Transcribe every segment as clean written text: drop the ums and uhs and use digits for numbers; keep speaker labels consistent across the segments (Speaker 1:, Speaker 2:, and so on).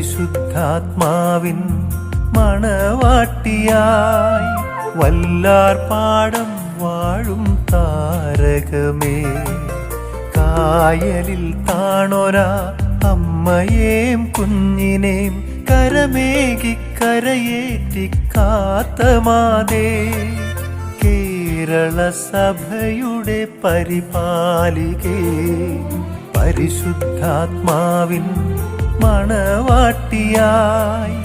Speaker 1: പരിശുദ്ധാത്മാവിൻ മണവാട്ടിയായി വല്ലാർപാടം വാഴും താരകമേ, കായലിൽ താണൊരാ അമ്മയേം കുഞ്ഞിനേം കരമേകി കരയേറ്റി കാത്ത മാതേ, കേരള സഭയുടെ പരിപാലികേ, പരിശുദ്ധാത്മാവിൻ മണവാട്ടിയായി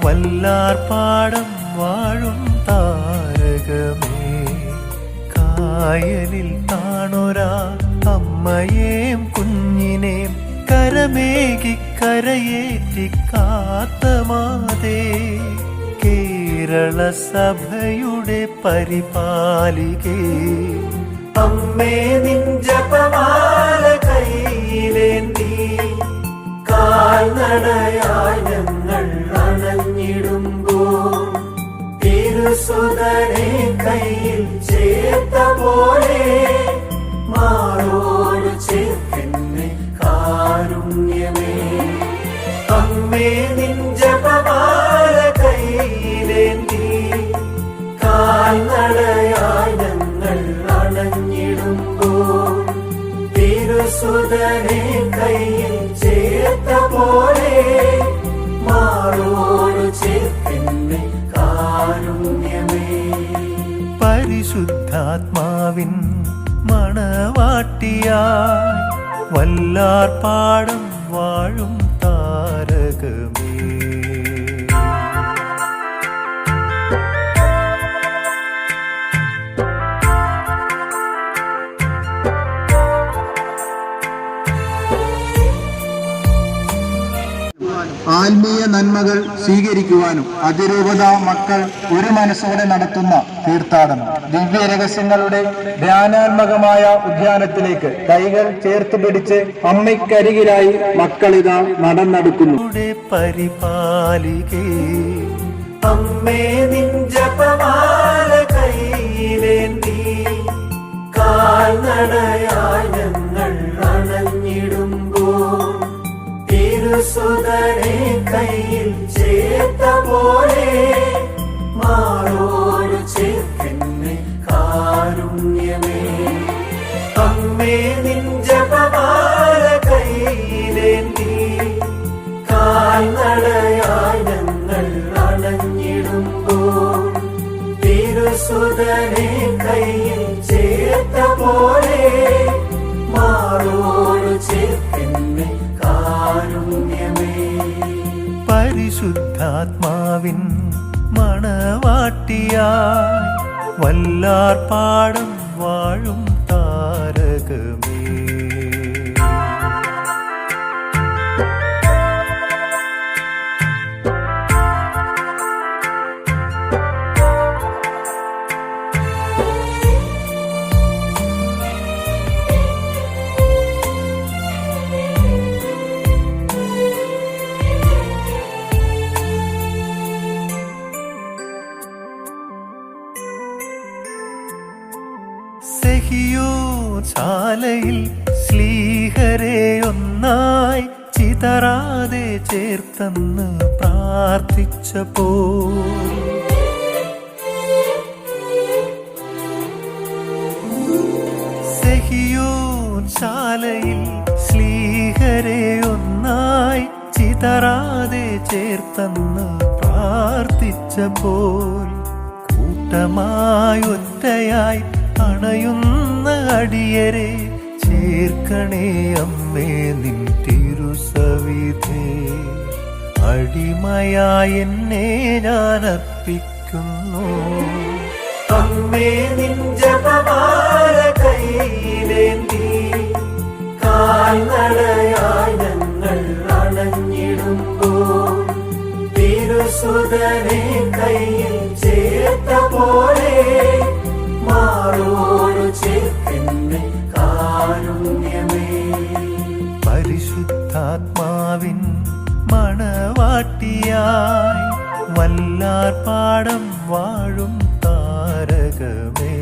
Speaker 1: വല്ലാർപാടം വാഴും താരകമേ, കായലിൽ താണൊരാ അമ്മയേം കുഞ്ഞിനേം കരമേകി കരയേറ്റി കാത്ത മാതേ, കേരള സഭയുടെ പരിപാലികേ, അമ്മേ നിൻ ജപമാല കയ്യിലേന്തി കാൽനടയായി ഞങ്ങൾ അണഞ്ഞിടുമ്പോൾ തിരുസുതനെ കയ്യിൽ ചേർത്ത പോലെ മാറോട് ചേർക്കെന്നെ കാരുണ്യമേ, അമ്മേ നിൻ ജപമാല കയ്യിലേന്തി കാൽനടയായി ഞങ്ങൾ അണഞ്ഞിടുമ്പോൾ തിരുസുതനെ കയ്യിൽ ചേർത്ത പോലെ മാറോട് ചേർക്കെന്നെ കാരുണ്യമേ. പരിശുദ്ധാത്മാവിൻ മണവാട്ടിയായി വല്ലാർപാടം വാഴും താരകമേ,
Speaker 2: ആത്മീയ നന്മകൾ സ്വീകരിക്കുവാനും അതിരൂപത മക്കൾ ഒരു മനസ്സോടെ നടത്തുന്ന തീർത്ഥാടനം. ദിവ്യ രഹസ്യങ്ങളുടെ ധ്യാനാത്മകമായ ഉദ്യാനത്തിലേക്ക് കൈകൾ ചേർത്ത് പിടിച്ച് അമ്മയ്ക്കരികിലായി മക്കളിതാ നടന്നെടുക്കുന്നു.
Speaker 1: പരിപാലികേ, അമ്മേ നിൻ ജപമാല കയ്യിലേന്തി കാൽനടയായി ഞങ്ങൾ അണഞ്ഞിടുമ്പോൾ തിരുസുതനെ കയ്യിൽ ചേർത്ത പോലെ മാറോട് ചേർക്കെന്നെ കാരുണ്യമേ, അമ്മേ നിൻ ജപമാല കയ്യിലേന്തി കാൽനടയായി ഞങ്ങൾ അണഞ്ഞിടുമ്പോൾ തിരുസുതനെ കയ്യിൽ ചേർത്ത പോലെ മാറോട് ചേർക്കെന്നെ കാരുണ്യമേ. പരിശുദ്ധാത്മാവിൻ മണവാട്ടിയായി വല്ലാർപാടം വാഴും താരകമേ, ശാലയിൽ സ്ലീഹരെ ഒന്നായി ചിതറാതെ ചേർത്തെന്ന് പ്രാർത്ഥിച്ചപ്പോൾ സെഹിയോൻ ശാലയിൽ സ്ലീഹരെ ഒന്നായി ചിതറാതെ ചേർത്തെന്ന് പ്രാർത്ഥിച്ചപ്പോൾ കൂട്ടമായി ഒറ്റയായി അണയുന്ന അടിയരെ ചേർക്കണേ അമ്മേ നിൻ തിരുസവിധേ, അടിമയായി എന്നെ ഞാൻ അർപ്പിക്കുന്നു. അമ്മേ നിൻ ജപമാല കയ്യിലേന്തി കാൽനടയായി ഞങ്ങൾ അണഞ്ഞിടുമ്പോൾ തിരുസുതനെ കയ്യിൽ ചേർത്ത പോലെ മാറോട് ചേർക്കെന്നെ കാരുണ്യമേ. പരിശുദ്ധാത്മാവിൻ മണവാട്ടിയായി വല്ലാർപാടം വാഴും താരകമേ,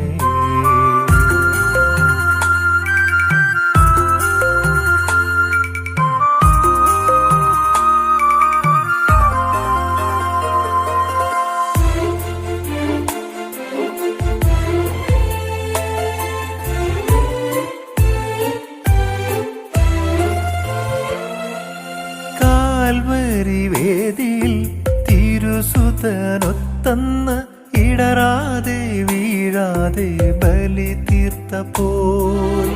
Speaker 1: തിരുസുതനൊത്തന്ന് ഇടറാതെ വീഴാതെ ബലി തീർത്തപ്പോൾ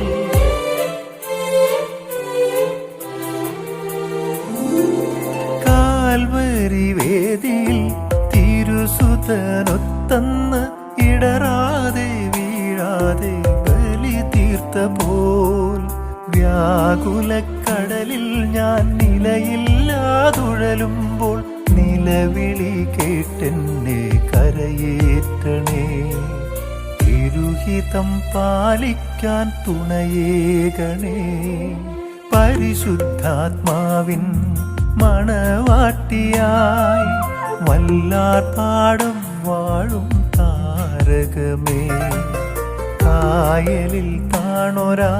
Speaker 1: കാൽവരി വേദിയിൽ തിരുസുതനൊത്തന്ന് ഇടറാതെ വീഴാതെ ബലി തീർത്തപ്പോൾ വ്യാകുലക്കടലിൽ ഞാൻ നിലയില്ലാതുഴലുമ്പോൾ നിലവിളി കേട്ടെന്നെ കരയേറ്റണേ. തിരുഹിതം പാലിക്കാൻ തുണയേകണേ. പരിശുദ്ധാത്മാവിൻ മണവാട്ടിയായി വല്ലാർപാടം വാഴും താരകമേ, കായലിൽ താണൊരാ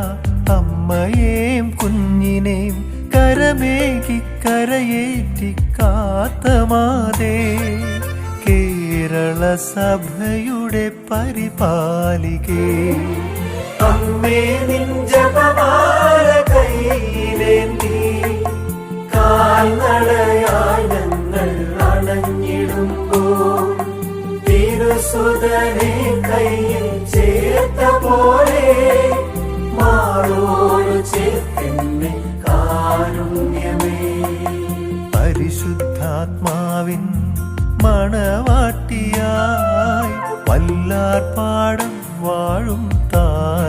Speaker 1: അമ്മയേയും കുഞ്ഞിനെയും കരമേകി കരയേറ്റി കാത്തമാതേ, കേരള സഭയുടെ പരിപാലികേ, അമ്മേ നിൻ ജപമാല കൈയിലേന്തി കാൽനടയായി ഞങ്ങൾ അണഞ്ഞിടുമ്പോൾ തിരുസുതനെ കയ്യിൽ ചേർത്ത പോലെ മാറോട് ചേർത്തിന്നെ കാരുണ്യമേ. പരിശുദ്ധാത്മാവിൻ മണവാട്ടിയായി വല്ലാർപാടം വാഴും താരകമേ.